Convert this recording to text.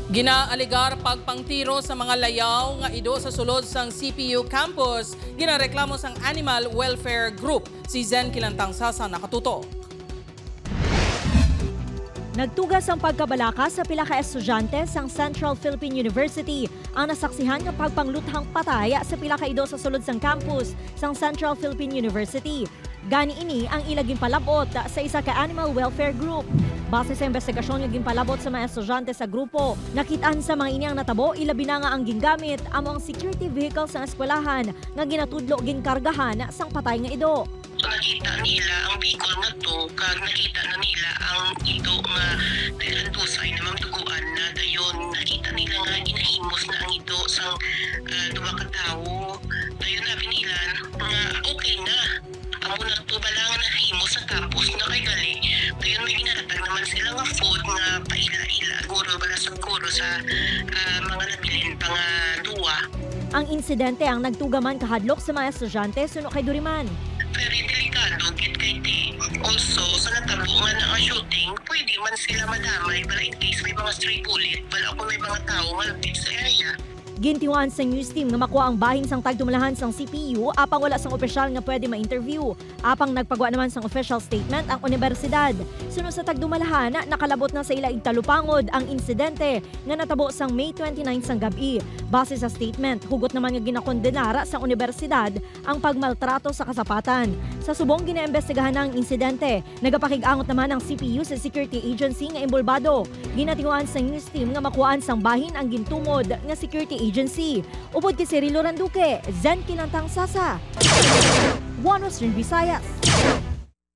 Ginaaligar pagpangtiro sa mga layaw nga ido sa sulod sang CPU campus, ginareklamo sang Animal Welfare Group. Si Zen Kilantang Sasa nakatuto. Nagtugas ang pagkabalaka sa pila ka estudyante sang Central Philippine University ang nasaksihan ng pagpangluthang patay sa pila ka ido sa sulod sang campus sang Central Philippine University. Gani ini ang ilaging palabot sa isa ka Animal Welfare Group. Base sa investigasyon nga ginpalabot sa mga estudyante sa grupo, nakitaan sa mga inyang natabo ilabi na nga ang gingamit among security vehicle sa eskwelahan nga ginatudlo ginkargahan sang patay nga ido. So nakita nila ang vehicle nga to, kag nakita na nila ang ito nga handusay na magduguan na dayon nakita nila nga ginahimos na ang ito sang duwa ka tawo. Dayon sabi nila nga okay na. Amo na to balang nahimos sa tapos na kay gali. Dayon may ginatag naman sila nga food nga paila-ila guro bala sa guro sa mga nabilin pa nga duwa. Ang insidente ang nagtugaman kahadlok sa mga estudyante suno kay Duriman. Very delikado gid kay ti. Also sa natabo nga na shooting, pwede man sila madamay bala in case may mga stray bullet, bala kung may mga tao malapit sa area. Gintiwan sa news team nga makuha ang bahin sang tagtumalahan sang CPU apang wala sang opisyal nga pwede ma-interview. Apang nagpagawa naman sang official statement ang universidad. Sunod sa tagdumalahan, nakalabot na sa ila igtalupangod ang insidente nga natabo sang May 29 sang gabi. Base sa statement, hugot naman nga ginakondenara sa universidad ang pagmaltrato sa kasapatan. Sa subong ginaimbestigahan ang insidente, nagapakig-angot naman ang CPU sa security agency nga imbolbado. Ginatiwan sa news team nga makuhaan sang bahin ang gintumod nga security agency. Upod kay Cirilo Randuque, Zen Kilantang Sasa, One Western Visayas.